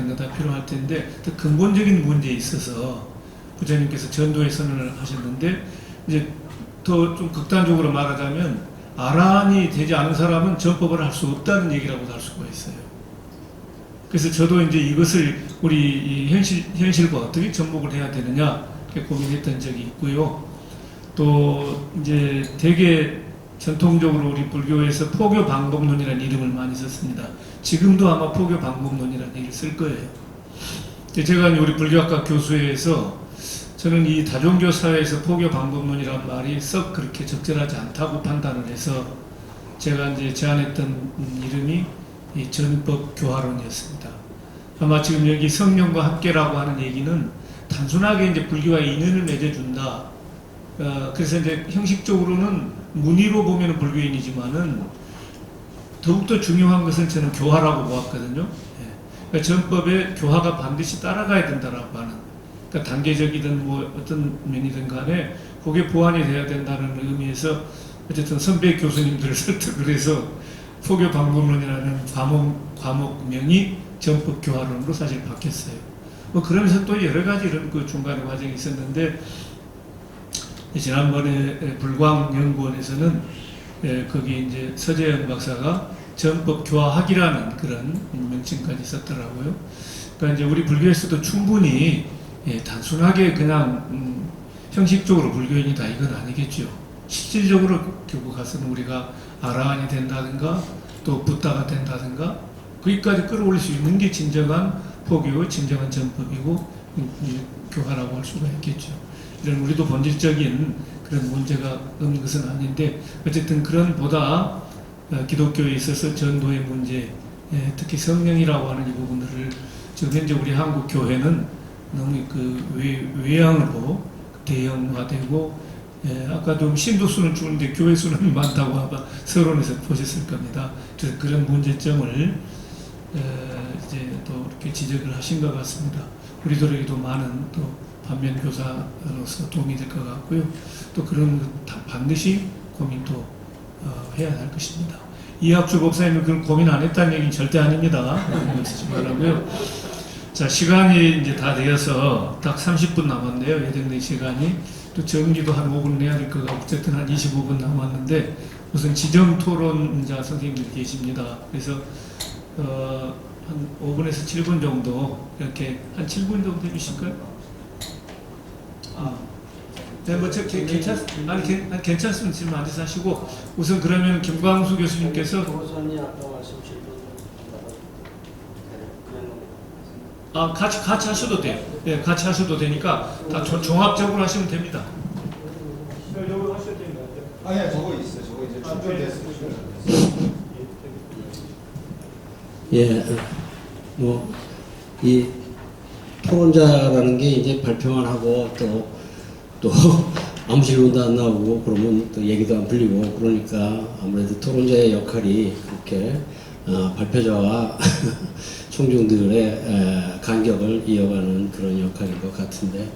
텐데 다 필요할 텐데 더 근본적인 문제에 있어서 부처님께서 전도의 선언을 하셨는데 이제 더 좀 극단적으로 말하자면 아라한이 되지 않은 사람은 전법을 할 수 없다는 얘기라고도 할 수가 있어요. 그래서 저도 이제 이것을 우리 현실과 어떻게 접목을 해야 되느냐 이렇게 고민했던 적이 있고요. 또 이제 되게 전통적으로 우리 불교에서 포교 방법론이라는 이름을 많이 썼습니다. 지금도 아마 포교 방법론이라는 얘기를 쓸 거예요. 제가 우리 불교학과 교수회에서 저는 이 다종교 사회에서 포교 방법론이라는 말이 썩 그렇게 적절하지 않다고 판단을 해서 제가 이제 제안했던 이름이 이 전법 교화론이었습니다. 아마 지금 여기 성령과 함께라고 하는 얘기는 단순하게 이제 불교와 인연을 맺어준다. 그래서 이제 형식적으로는 문의로 보면 불교인이지만은 더욱더 중요한 것은 저는 교화라고 보았거든요. 그러니까 전법에 교화가 반드시 따라가야 된다라고 하는. 그러니까 단계적이든 뭐 어떤 면이든 간에 그게 보완이 돼야 된다는 의미에서 어쨌든 선배 교수님들을 설득을 해서 포교 방법론이라는 과목명이 전법 교화론으로 사실 바뀌었어요. 뭐 그러면서 또 여러 가지 이런 그 중간에 과정이 있었는데 지난번에 불광연구원에서는 거기 이제 서재영 박사가 전법 교화학이라는 그런 명칭까지 썼더라고요. 그러니까 이제 우리 불교에서도 충분히 단순하게 그냥 형식적으로 불교인이다 이건 아니겠죠. 실질적으로 결국 가서는 우리가 아라한이 된다든가 또 붓다가 된다든가 거기까지 끌어올릴 수 있는 게 진정한 포교의 진정한 전법이고 교화라고 할 수가 있겠죠. 이런 우리도 본질적인 그런 문제가 없는 것은 아닌데 어쨌든 그런 보다 기독교에 있어서 전도의 문제 특히 성령이라고 하는 이 부분들을 지금 현재 우리 한국 교회는 너무 그 외향으로 대형화되고 아까도 신도 수는 줄는데 교회 수는 많다고 아마 서론에서 보셨을 겁니다. 그래서 그런 문제점을 이제 또 이렇게 지적을 하신 것 같습니다. 우리들에게도 많은 또 반면 교사로서 도움이 될 것 같고요. 또 그런 것 반드시 고민도 해야 할 것입니다. 이학주 목사님은 그런 고민 안 했다는 얘기는 절대 아닙니다. 쓰지 말라고요. 자, 시간이 이제 다 되어서 딱 30분 남았네요. 예정된 시간이. 또 정리도 한 5분 내야 될 것 같고, 어쨌든 한 25분 남았는데, 우선 지정 토론자 선생님들이 계십니다. 그래서, 한 5분에서 7분 정도, 이렇게 한 7분 정도 해주실까요? 네, 뭐, 괜찮으면 지금 앉아서 하시고, 우선 그러면 김광수 교수님께서 같이 하셔도 돼요. 예, 같이 하셔도 되니까 다 종합적으로 하시면 됩니다. 이거 하셔도 되는 것 같아요. 예, 저거 있어요. 저거 이제 충전됐어요. 예, 뭐 이 토론자라는 게 이제 발표만 하고 또 아무 질문도 안 나오고 그러면 또 얘기도 안 풀리고 그러니까 아무래도 토론자의 역할이 그렇게 발표자와 총중들의 간격을 이어가는 그런 역할인 것 같은데,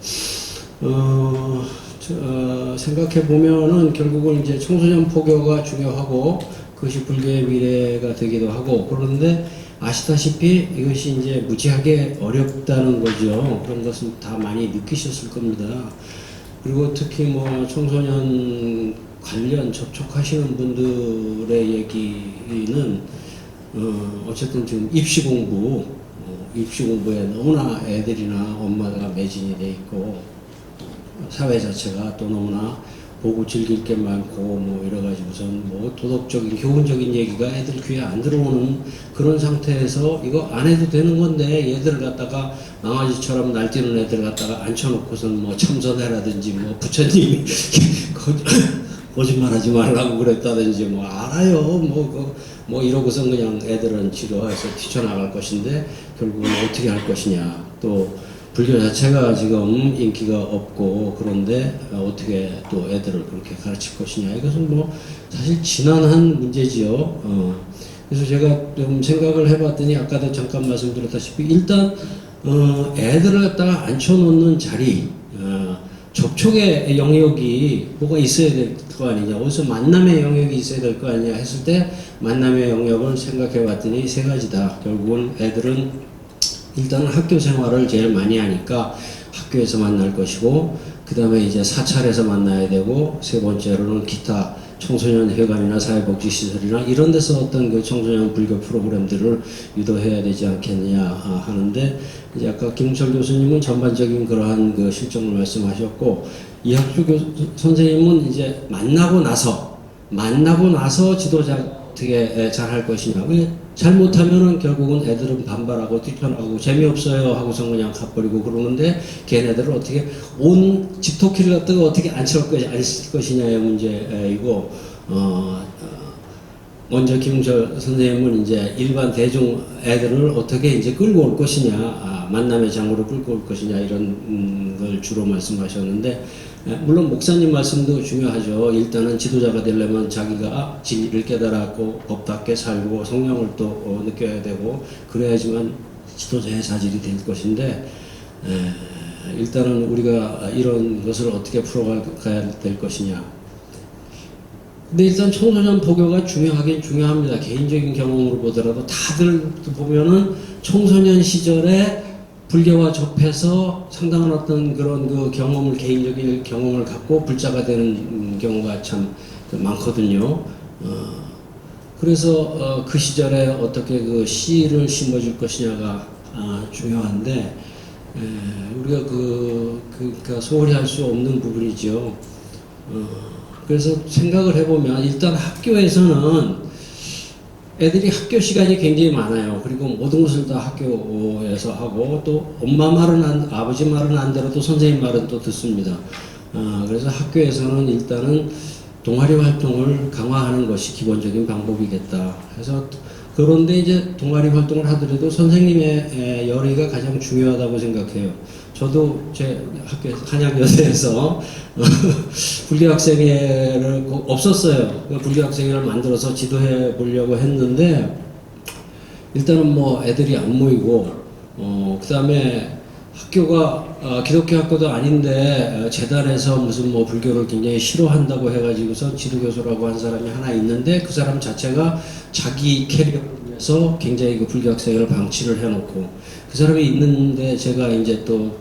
생각해 보면은 결국은 이제 청소년 포교가 중요하고 그것이 불교의 미래가 되기도 하고 그런데 아시다시피 이것이 이제 무지하게 어렵다는 거죠. 그런 것은 다 많이 느끼셨을 겁니다. 그리고 특히 뭐 청소년 관련 접촉하시는 분들의 얘기는 어쨌든 지금 입시 공부에 너무나 애들이나 엄마가 매진이 돼 있고 사회 자체가 또 너무나 보고 즐길 게 많고 뭐 여러 가지 우선 뭐 도덕적인 교훈적인 얘기가 애들 귀에 안 들어오는 그런 상태에서 이거 안 해도 되는 건데 얘들을 갖다가 강아지처럼 날뛰는 애들 갖다가 앉혀놓고선 뭐 참선해라든지 뭐 부처님이 거짓말하지 말라고 그랬다든지 뭐 알아요 뭐 이러고선 그냥 애들은 지루해서 뛰쳐나갈 것인데 결국은 어떻게 할 것이냐. 또 불교 자체가 지금 인기가 없고 그런데 어떻게 또 애들을 그렇게 가르칠 것이냐. 이것은 뭐 사실 지난한 문제지요. 그래서 제가 좀 생각을 해봤더니 아까도 잠깐 말씀드렸다시피 일단 애들을 갖다가 앉혀놓는 자리, 접촉의 영역이 뭐가 있어야 될 거 아니냐. 어디서 만남의 영역이 있어야 될 거 아니냐 했을 때 만남의 영역을 생각해 봤더니 세 가지다. 결국은 애들은 일단은 학교 생활을 제일 많이 하니까 학교에서 만날 것이고, 그 다음에 이제 사찰에서 만나야 되고, 세 번째로는 기타 청소년 회관이나 사회복지시설이나 이런 데서 어떤 그 청소년 불교 프로그램들을 유도해야 되지 않겠느냐 하는데, 이제 아까 김철 교수님은 전반적인 그러한 그 실정을 말씀하셨고, 이학주 선생님은 이제 만나고 나서 지도자 어떻게 잘 할 것이냐. 잘못하면은 결국은 애들은 반발하고 뛰쳐나가고 재미없어요 하고서 그냥 가버리고 그러는데, 걔네들을 어떻게 온 집토끼를 갖다가 어떻게 앉힐 것이냐의 문제이고, 먼저 김철 선생님은 이제 일반 대중 애들을 어떻게 이제 끌고 올 것이냐, 만남의 장으로 끌고 올 것이냐, 이런 걸 주로 말씀하셨는데, 물론 목사님 말씀도 중요하죠. 일단은 지도자가 되려면 자기가 진리를 깨달았고 법답게 살고 성령을 또 느껴야 되고 그래야지만 지도자의 자질이 될 것인데, 일단은 우리가 이런 것을 어떻게 풀어가야 될 것이냐. 근데 일단 청소년 포교가 중요하긴 중요합니다. 개인적인 경험으로 보더라도 다들 보면은 청소년 시절에 불교와 접해서 상당한 어떤 그런 그 경험을, 개인적인 경험을 갖고 불자가 되는 경우가 참 많거든요. 그래서 그 시절에 어떻게 그 씨를 심어줄 것이냐가 중요한데, 우리가 그러니까 소홀히 할 수 없는 부분이죠. 그래서 생각을 해보면 일단 학교에서는 애들이 학교 시간이 굉장히 많아요. 그리고 모든 것을 다 학교에서 하고, 또 엄마 말은 아버지 말은 안 들어도 선생님 말은 또 듣습니다. 그래서 학교에서는 일단은 동아리 활동을 강화하는 것이 기본적인 방법이겠다. 그래서 그런데 이제 동아리 활동을 하더라도 선생님의 열의가 가장 중요하다고 생각해요. 저도 제 학교에서 한양여대에서 불교학생회를 없었어요. 불교학생회를 만들어서 지도해 보려고 했는데, 일단은 뭐 애들이 안 모이고, 그 다음에 학교가 기독교 학교도 아닌데 재단에서 무슨 뭐 불교를 굉장히 싫어한다고 해가지고서 지도교수라고 한 사람이 하나 있는데, 그 사람 자체가 자기 캐리어를 위해서 굉장히 그 불교학생회를 방치를 해놓고, 그 사람이 있는데 제가 이제 또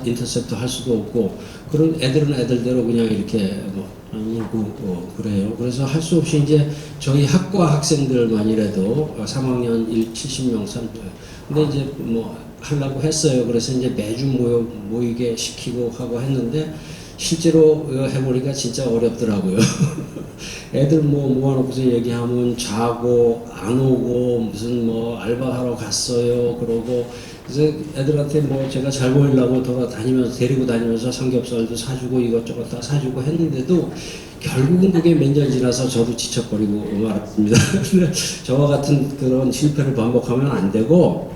인터셉트 할 수도 없고, 그런 애들은 애들대로 그냥 이렇게 울고 그래요. 그래서 할 수 없이 이제 저희 학과 학생들만이라도 3학년 70명 근데 이제 뭐 하려고 했어요. 그래서 이제 매주 모이게 시키고 하고 했는데, 실제로 해보니까 진짜 어렵더라고요. 애들 뭐 모아놓고서 얘기하면 자고 안 오고, 무슨 뭐 알바하러 갔어요 그러고, 그래서 애들한테 뭐 제가 잘 보이려고 돌아다니면서 데리고 다니면서 삼겹살도 사주고 이것저것 다 사주고 했는데도 결국은 그게 몇 년 지나서 저도 지쳐버리고 말았습니다. 저와 같은 그런 실패를 반복하면 안 되고,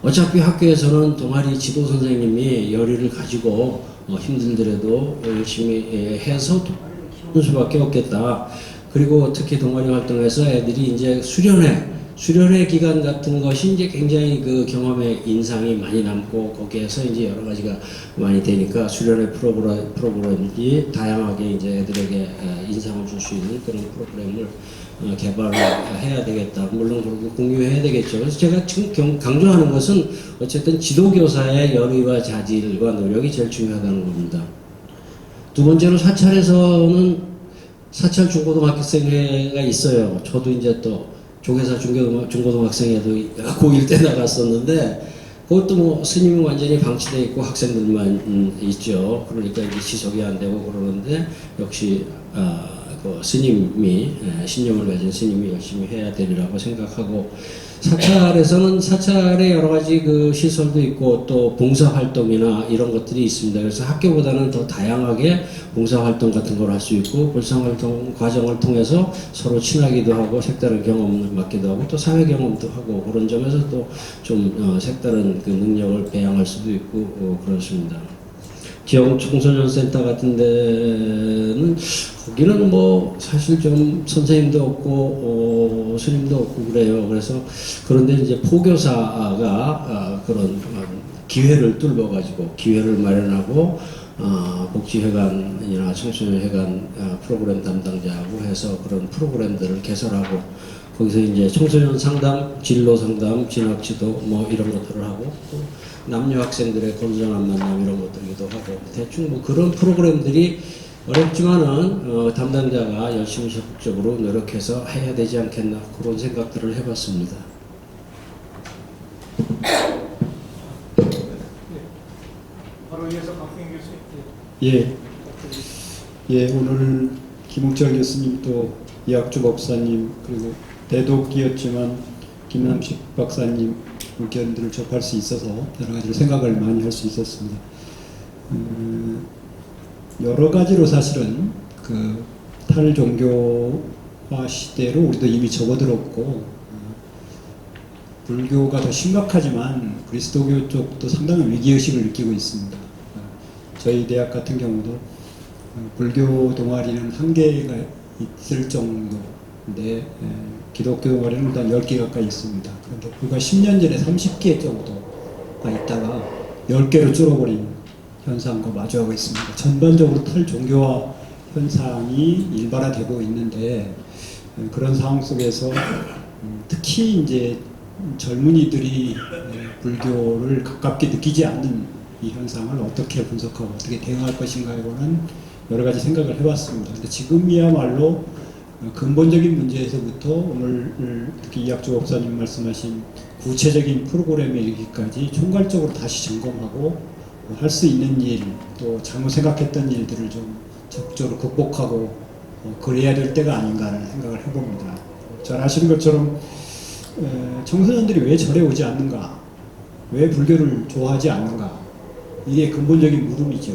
어차피 학교에서는 동아리 지도 선생님이 열의를 가지고 힘들더라도 열심히 해서 키우는 수밖에 없겠다. 그리고 특히 동아리 활동에서 애들이 이제 수련회 기간 같은 것이 이제 굉장히 그 경험의 인상이 많이 남고, 거기에서 이제 여러 가지가 많이 되니까 수련회 프로그램이 다양하게 이제 애들에게 인상을 줄 수 있는 그런 프로그램을 개발해야 되겠다. 물론 그렇게 공유해야 되겠죠. 그래서 제가 지금 강조하는 것은 어쨌든 지도교사의 열의와 자질과 노력이 제일 중요하다는 겁니다. 두 번째로 사찰에서는 사찰 중고등학생회가 있어요. 저도 이제 또 조계사 중고등학생회도 고1 때 나갔었는데, 그것도 뭐 스님이 완전히 방치되어 있고 학생들만 있죠. 그러니까 이제 지속이 안 되고 그러는데, 역시 그 스님이 신념을 가진 스님이 열심히 해야 되리라고 생각하고, 사찰에서는 사찰의 여러 가지 그 시설도 있고 또 봉사 활동이나 이런 것들이 있습니다. 그래서 학교보다는 더 다양하게 봉사 활동 같은 걸 할 수 있고, 봉사 활동 과정을 통해서 서로 친하기도 하고 색다른 경험을 맡기도 하고 또 사회 경험도 하고, 그런 점에서 또 좀 색다른 그 능력을 배양할 수도 있고 그렇습니다. 지역 청소년 센터 같은 데는 거기는 뭐 사실 좀 선생님도 없고 스님도 없고 그래요. 그래서 그런데 이제 포교사가 그런 기회를 뚫어가지고 기회를 마련하고 복지회관이나 청소년회관 프로그램 담당자하고 해서 그런 프로그램들을 개설하고, 거기서 이제 청소년 상담, 진로 상담, 진학 지도 뭐 이런 것들을 하고 또 남녀 학생들의 건전한 만남 이런 것들이기도 하고 대충 뭐 그런 프로그램들이 어렵지만은 담당자가 열심히 적극적으로 노력해서 해야 되지 않겠나 그런 생각들을 해봤습니다. 바로 이어서 박승희 교수. 예, 예, 오늘 김웅철 교수님 또 이학주 목사님 그리고 대독이었지만 김남식 박사님 의견들을 접할 수 있어서 여러 가지로 생각을 많이 할 수 있었습니다. 여러 가지로 사실은 그 탈종교화 시대로 우리도 이미 접어들었고 불교가 더 심각하지만 그리스도교 쪽도 상당한 위기의식을 느끼고 있습니다. 저희 대학 같은 경우도 불교 동아리는 한 개가 있을 정도인데 기독교 동아리는 일단 10개 가까이 있습니다. 그런데 불과 10년 전에 30개 정도가 있다가 10개로 줄어버린 현상과 마주하고 있습니다. 전반적으로 탈종교화 현상이 일반화되고 있는데 그런 상황 속에서 특히 이제 젊은이들이 불교를 가깝게 느끼지 않는 이 현상을 어떻게 분석하고 어떻게 대응할 것인가에 관한 여러 가지 생각을 해봤습니다. 근데 지금이야말로 근본적인 문제에서부터 오늘 특히 이학주 목사님 말씀하신 구체적인 프로그램에 이르기까지 총괄적으로 다시 점검하고 할 수 있는 일, 또 잘못 생각했던 일들을 좀 적극적으로 극복하고 그래야 될 때가 아닌가라는 생각을 해봅니다. 잘 아시는 것처럼 청소년들이 왜 절에 오지 않는가? 왜 불교를 좋아하지 않는가? 이게 근본적인 물음이죠.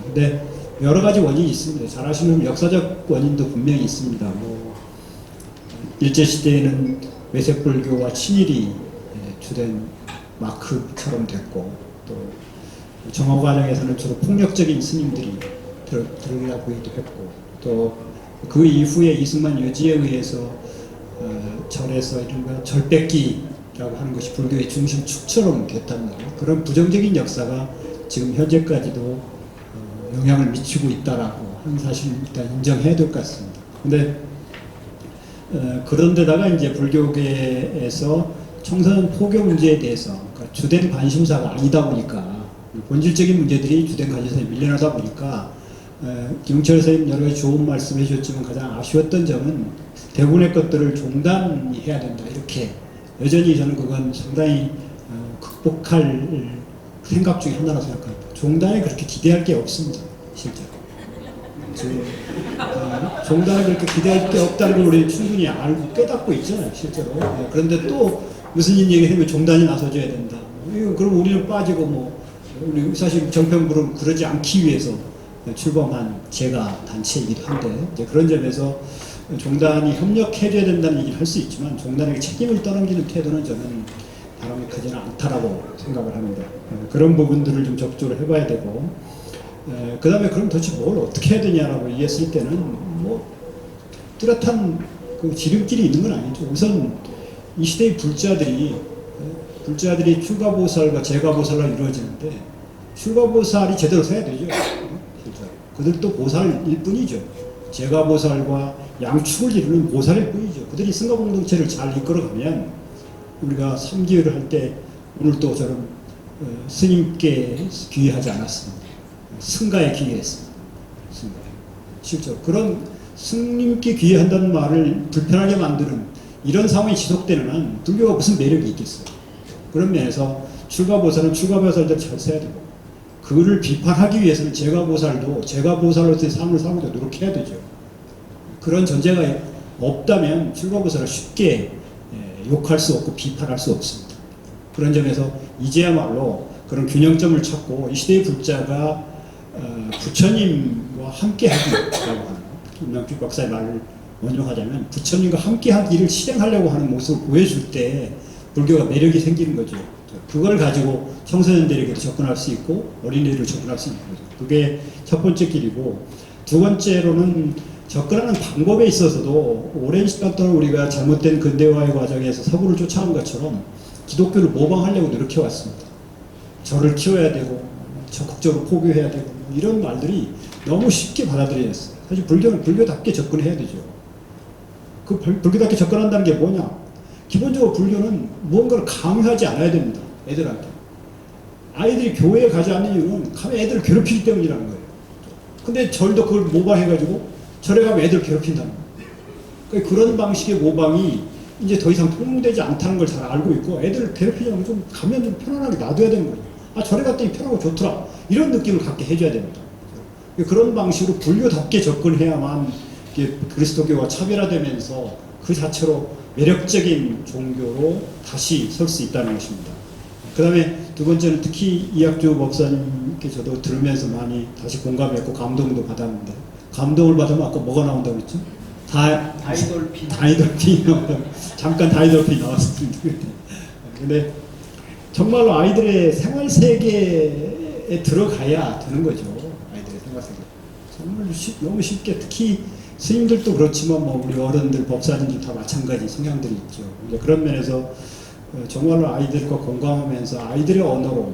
근데 여러 가지 원인이 있습니다. 잘 아시는 역사적 원인도 분명히 있습니다. 뭐 일제시대에는 외색불교와 친일이 주된 마크처럼 됐고 또 정화 과정에서는 주로 폭력적인 스님들이 들어가기도 했고 또 그 이후에 이승만 여지에 의해서 절에서 이른바 절뺏기라고 하는 것이 불교의 중심축처럼 됐단 말이에요. 그런 부정적인 역사가 지금 현재까지도 영향을 미치고 있다라고 하는 사실을 일단 인정해야 될 것 같습니다. 근데 그런데다가 이제 불교계에서 청소년 포교 문제에 대해서 그러니까 주된 관심사가 아니다 보니까 본질적인 문제들이 주된 관심사에 밀려나다 보니까 김웅철 선생님 여러 가지 좋은 말씀 해주셨지만 가장 아쉬웠던 점은 대부분의 것들을 종단해야 된다 이렇게 여전히 저는 그건 상당히 극복할 생각 중에 하나라고 생각합니다. 종단에 그렇게 기대할 게 없습니다. 실제로 종단에 그렇게 기대할 게 없다는 걸 우리 충분히 알고 깨닫고 있잖아요. 실제로. 그런데 또 무슨 일 얘기하면 종단이 나서줘야 된다. 그럼 우리는 빠지고 뭐 우리 사실 정평부는 그러지 않기 위해서 출범한 제가 단체이기도 한데 이제 그런 점에서 종단이 협력해줘야 된다는 얘기를 할 수 있지만 종단에게 책임을 떠넘기는 태도는 저는 바람직하지는 않다라고 생각을 합니다. 그런 부분들을 좀 적극적으로 해봐야 되고 그 다음에 그럼 도대체 뭘 어떻게 해야 되냐라고 얘기했을 때는 뭐 뚜렷한 그 지름길이 있는 건 아니죠. 우선 이 시대의 불자들이 출가보살과 제가보살로 이루어지는데 출가보살이 제대로 서야 되죠. 그들도 보살일 뿐이죠. 제가보살과 양축을 이루는 보살일 뿐이죠. 그들이 승가 공동체를 잘 이끌어가면 우리가 삼기회를 할 때 오늘도 저는 스님께 귀의하지 않았습니다. 승가에 귀의했습니다. 승가. 실제로 그런 스님께 귀의한다는 말을 불편하게 만드는 이런 상황이 지속되는 한 불교가 무슨 매력이 있겠어요. 그런 면에서 출가보살은 출가보살대로 잘 써야 되고 그를 비판하기 위해서는 제가보살도 제가보살로서의 삶을 살고자 노력해야 되죠. 그런 전제가 없다면 출가보살을 쉽게 욕할 수 없고 비판할 수 없습니다. 그런 점에서 이제야말로 그런 균형점을 찾고 이 시대의 불자가 부처님과 함께하기라고 하는 김남식 박사의 말을 원용하자면 부처님과 함께하기를 실행하려고 하는 모습을 보여줄 때 불교가 매력이 생기는 거죠. 그걸 가지고 청소년들에게도 접근할 수 있고 어린이들을 접근할 수 있는 거죠. 그게 첫 번째 길이고 두 번째로는 접근하는 방법에 있어서도 오랜 시간 동안 우리가 잘못된 근대화의 과정에서 서구를 쫓아온 것처럼 기독교를 모방하려고 노력해왔습니다. 저를 키워야 되고 적극적으로 포교해야 되고 이런 말들이 너무 쉽게 받아들여졌어요. 사실 불교는 불교답게 접근해야 되죠. 그 불교답게 접근한다는 게 뭐냐? 기본적으로 불교는 무언가를 강요하지 않아야 됩니다. 애들한테. 아이들이 교회에 가지 않는 이유는 가면 애들을 괴롭히기 때문이라는 거예요. 근데 절도 그걸 모방해가지고 절에 가면 애들을 괴롭힌다는 거예요. 그러니까 그런 방식의 모방이 이제 더 이상 통용되지 않다는 걸 잘 알고 있고 애들을 괴롭히려면 좀 가면 좀 편안하게 놔둬야 되는 거예요. 아, 절에 갔더니 편하고 좋더라. 이런 느낌을 갖게 해줘야 됩니다. 그런 방식으로 불교답게 접근해야만 그리스도교와 차별화되면서 그 자체로 매력적인 종교로 다시 설 수 있다는 것입니다. 그 다음에 두 번째는 특히 이학주 목사님께 저도 들으면서 많이 다시 공감했고 감동도 받았는데, 감동을 받으면 아까 뭐가 나온다고 그랬죠? 다이돌피 나온다고. 잠깐 다이돌피 나왔습니다. 근데 정말로 아이들의 생활 세계에 들어가야 되는 거죠. 아이들의 생활 세계. 정말 너무 쉽게, 특히 스님들도 그렇지만 뭐 우리 어른들, 법사님들 다 마찬가지 성향들이 있죠. 그런 면에서 정말로 아이들과 공감하면서 아이들의 언어로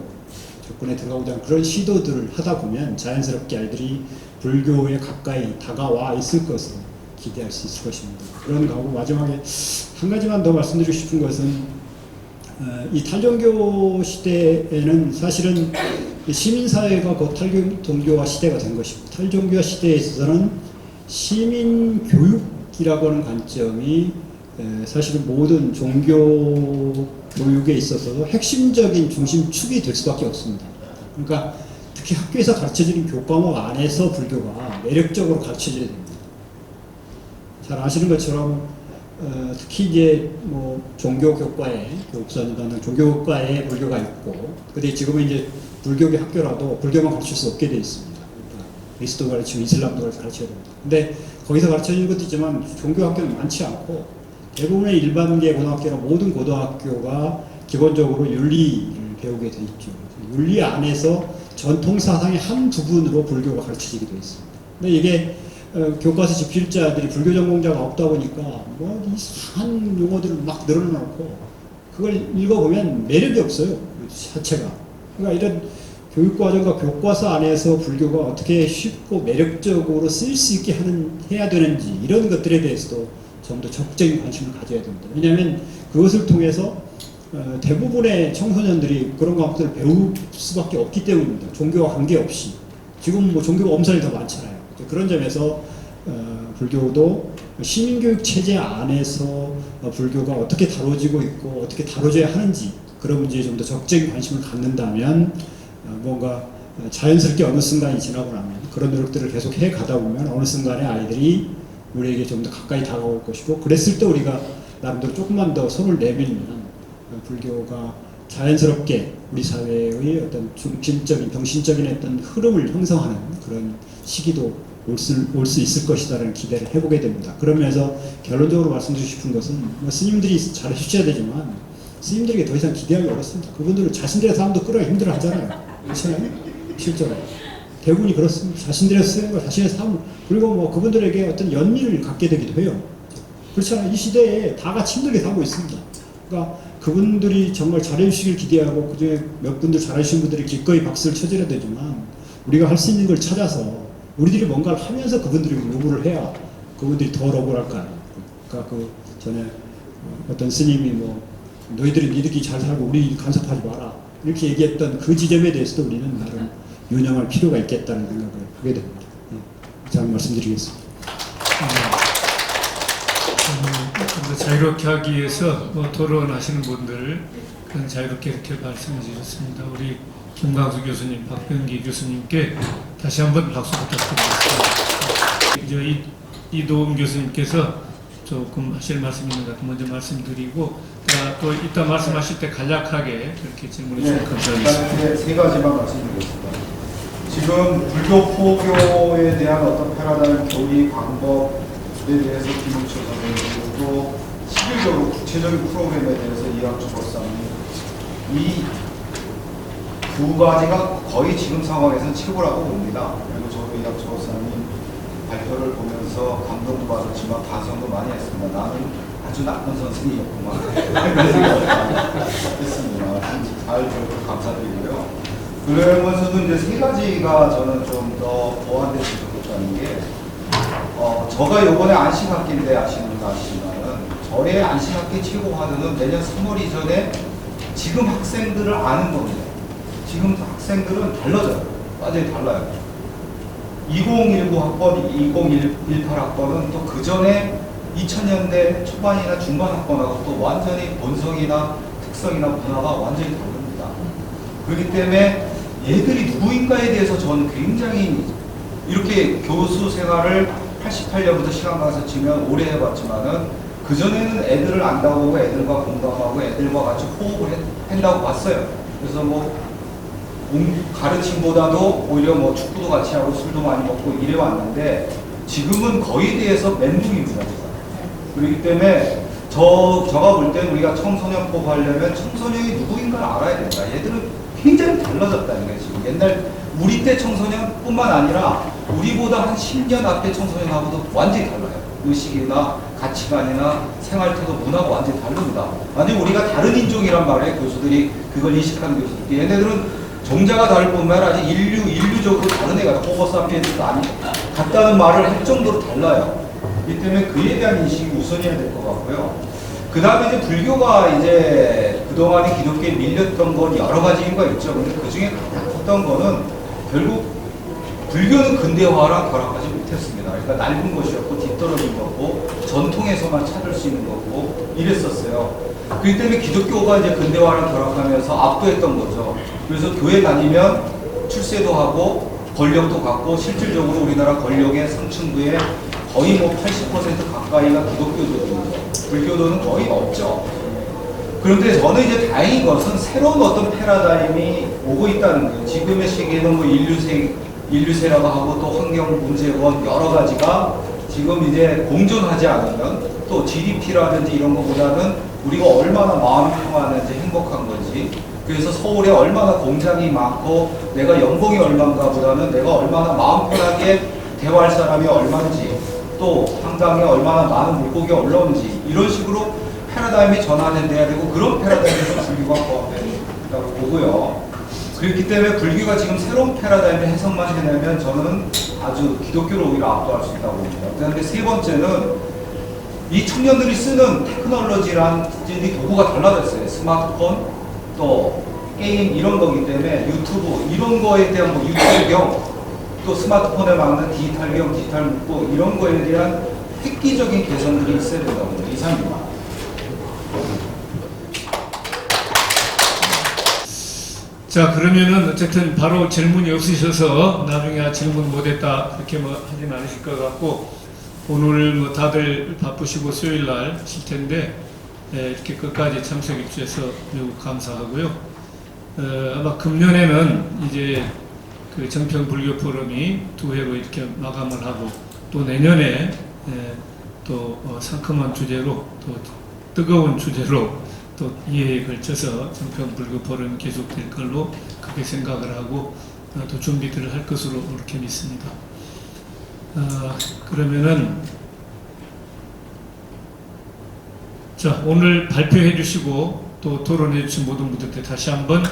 접근에 들어가고자 하는 그런 시도들을 하다 보면 자연스럽게 아이들이 불교에 가까이 다가와 있을 것을 기대할 수 있을 것입니다. 그런 거고, 마지막에 한 가지만 더 말씀드리고 싶은 것은 이 탈종교 시대에는 사실은 시민사회가 그 탈종교화 시대가 된 것입니다. 탈종교화 시대에 있어서는 시민교육이라고 하는 관점이 사실은 모든 종교 교육에 있어서 핵심적인 중심축이 될 수밖에 없습니다. 그러니까 특히 학교에서 가르쳐지는 교과목 안에서 불교가 매력적으로 가르쳐져야 됩니다. 잘 아시는 것처럼 특히 이제 뭐 종교 교과에 교육선이라는 종교 교과에 불교가 있고, 근데 지금은 이제 불교계 학교라도 불교만 가르칠 수 없게 되어 있습니다. 그러니까 그리스도 가르치고 이슬람도 가르쳐야 됩니다. 근데 거기서 가르쳐지는 것도 있지만 종교 학교는 많지 않고 대부분의 일반계 고등학교나 모든 고등학교가 기본적으로 윤리를 배우게 돼 있죠. 윤리 안에서 전통 사상의 한 부분으로 불교가 가르쳐지게 되어 있습니다. 근데 이게 교과서 집필자들이 불교 전공자가 없다 보니까 뭐 이상한 용어들을 막 늘어놓고 그걸 읽어보면 매력이 없어요. 그 자체가. 그러니까 이런 교육과정과 교과서 안에서 불교가 어떻게 쉽고 매력적으로 쓰일 수 있게 해야 되는지, 이런 것들에 대해서도 좀 더 적극적인 관심을 가져야 됩니다. 왜냐하면 그것을 통해서 대부분의 청소년들이 그런 과목들을 배울 수밖에 없기 때문입니다. 종교와 관계없이. 지금 뭐 종교가 엄선이 더 많잖아요. 그런 점에서 불교도 시민교육 체제 안에서 불교가 어떻게 다뤄지고 있고 어떻게 다뤄져야 하는지, 그런 문제에 좀 더 적극적인 관심을 갖는다면 뭔가 자연스럽게 어느 순간이 지나고 나면 그런 노력들을 계속 해 가다 보면 어느 순간에 아이들이 우리에게 좀 더 가까이 다가올 것이고, 그랬을 때 우리가 나름대로 조금만 더 손을 내밀면 불교가 자연스럽게 우리 사회의 어떤 중심적인 정신적인 어떤 흐름을 형성하는 그런 시기도 올 수 있을 것이다라는 기대를 해보게 됩니다. 그러면서 결론적으로 말씀드리고 싶은 것은 뭐 스님들이 잘 해주셔야 되지만 스님들에게 더 이상 기대하기 어렵습니다. 그분들은 자신들의 삶도 끌어야 힘들어 하잖아요. 그렇잖아요? 실제로. 대부분이 그렇습니다. 자신들의 수행과 자신의 삶, 그리고 뭐 그분들에게 어떤 연민을 갖게 되기도 해요. 그렇잖아요. 이 시대에 다 같이 힘들게 살고 있습니다. 그러니까 그분들이 정말 잘해주시길 기대하고, 그 중에 몇 분들 잘해주신 분들이 기꺼이 박수를 쳐드려야 되지만, 우리가 할 수 있는 걸 찾아서 우리들이 뭔가를 하면서 그분들이 로브를 해야 그분들이 더 로브를 할까요? 그러니까 그 전에 어떤 스님이 뭐 니들끼리 잘 살고 우리 간섭하지 마라 이렇게 얘기했던 그 지점에 대해서도 우리는 나름 유념할 필요가 있겠다는 생각을 하게 됩니다. 잘 말씀드리겠습니다. 좀 더 자유롭게 하기 위해서 뭐 토론하시는 분들 그런 자유롭게 이렇게 말씀해 주셨습니다. 우리 김광수 교수님, 박병기 교수님께 다시 한번 박수 부탁드리겠습니다. 이제 이도움 교수님께서 조금 하실 말씀 있는 것 같아서 먼저 말씀드리고, 또 이따 말씀하실 때 간략하게 그렇게 질문해 주시면 감사하겠습니다. 일단 세 가지만 말씀드리겠습니다. 지금 불교 포교에 대한 어떤 패러다임 교리 방법에 대해서 김홍철 선생님, 또 실질적으로 구체적인 프로그램에 대해서 이학주 박사님, 이 두 가지가 거의 지금 상황에서는 최고라고 봅니다. 그리고 저도 이학주 박사님 발표를 보면서 감동도 받았지만 반성도 많이 했습니다. 나는 아주 나쁜 선생님이었구만. 그런 생각을 했습니다. 잘 들어서 감사드리고요. 그러면서도 이제 세 가지가 저는 좀 더 보완됐으면 좋겠다는 게, 저가 요번에 안식학기인데 아시는 분 아시지만은 저의 안식학기 최고 화두는 내년 3월 이전에 지금 학생들을 아는 겁니다. 지금 학생들은 달라져요. 완전히 달라요. 2019 학번, 2018 학번은 또 그 전에 2000년대 초반이나 중반 학번하고 또 완전히 본성이나 특성이나 문화가 완전히 다릅니다. 그렇기 때문에 얘들이 누구인가에 대해서 저는 굉장히 이렇게 교수 생활을 88년부터 시간 가서 치면 오래 해봤지만은 그전에는 애들을 안다고 보고 애들과 공감하고 애들과 같이 호흡을 한다고 봤어요. 그래서 뭐 가르침보다도 오히려 뭐 축구도 같이 하고 술도 많이 먹고 이래 왔는데 지금은 거의 대해서 멘붕입니다. 그렇기 때문에 제가 볼 때 우리가 청소년 포부하려면 청소년이 누구인가를 알아야 된다. 얘들은 굉장히 달라졌다는 거예요. 지금 옛날 우리 때 청소년뿐만 아니라 우리보다 한 10년 앞에 청소년하고도 완전히 달라요. 의식이나 가치관이나 생활태도 문화가 완전히 다릅니다. 완전히 우리가 다른 인종이란 말이에요. 교수들이 그걸 인식하는 교수들이. 얘네들은 종자가 다를 뿐만 아니라 인류적으로 다른 애가 호모사피엔스도 아니 같다는 말을 할 정도로 달라요. 이 때문에 그에 대한 인식이 우선이어야 될 것 같고요. 그 다음에 이제 불교가 이제 그동안에 기독교에 밀렸던 건 여러 가지 이유가 있죠. 근데 그 중에 가장 컸던 거는 결국 불교는 근대화랑 결합하지 못했습니다. 그러니까 낡은 것이었고 뒤떨어진 거고 전통에서만 찾을 수 있는 거고 이랬었어요. 그렇기 때문에 기독교가 이제 근대화랑 결합하면서 압도했던 거죠. 그래서 교회 다니면 출세도 하고 권력도 갖고 실질적으로 우리나라 권력의 상층부에 거의 뭐 80% 가까이가 기독교도입니다. 불교도는 거의 없죠. 그런데 저는 이제 다행인 것은 새로운 어떤 패러다임이 오고 있다는 거예요. 지금의 시기에는 뭐 인류세라고 하고 또 환경문제원 여러 가지가 지금 이제 공존하지 않으면 또 GDP라든지 이런 것보다는 우리가 얼마나 마음이 평안한지 행복한 건지 그래서 서울에 얼마나 공장이 많고 내가 연봉이 얼마인가 보다는 내가 얼마나 마음 편하게 대화할 사람이 얼마인지 또 한강에 얼마나 많은 물고기가 올라오는지 이런 식으로 패러다임이 전환돼야 되고 그런 패러다임에서 불교가 포함된다고 보고요. 그렇기 때문에 불교가 지금 새로운 패러다임을 해석만 해내면 저는 아주 기독교를 오히려 압도할 수 있다고 봅니다. 그런데 세 번째는 이 청년들이 쓰는 테크놀로지란 도구가 달라졌어요. 스마트폰, 또 게임 이런 거기 때문에 유튜브 이런 거에 대한 뭐 유튜브경 또 스마트폰에 맞는 디지털경, 디지털 문구 이런 거에 대한 획기적인 개선들이 있어야 된다고 봅니다. 이상입니다. 자, 그러면은 어쨌든 바로 질문이 없으셔서 나중에 질문 못했다 그렇게 뭐 하진 않으실 것 같고 오늘 뭐 다들 바쁘시고 수요일 날 하실 텐데 이렇게 끝까지 참석해 주셔서 매우 감사하고요. 아마 금년에는 이제 그 정평 불교 포럼이 2회로 이렇게 마감을 하고 또 내년에 또 상큼한 주제로 또 뜨거운 주제로 또 2회에 걸쳐서 정평 불교 포럼이 계속될 걸로 그렇게 생각을 하고 또 준비들을 할 것으로 그렇게 믿습니다. 그러면은 자 오늘 발표해 주시고 또 토론해 주신 모든 분들께 다시 한번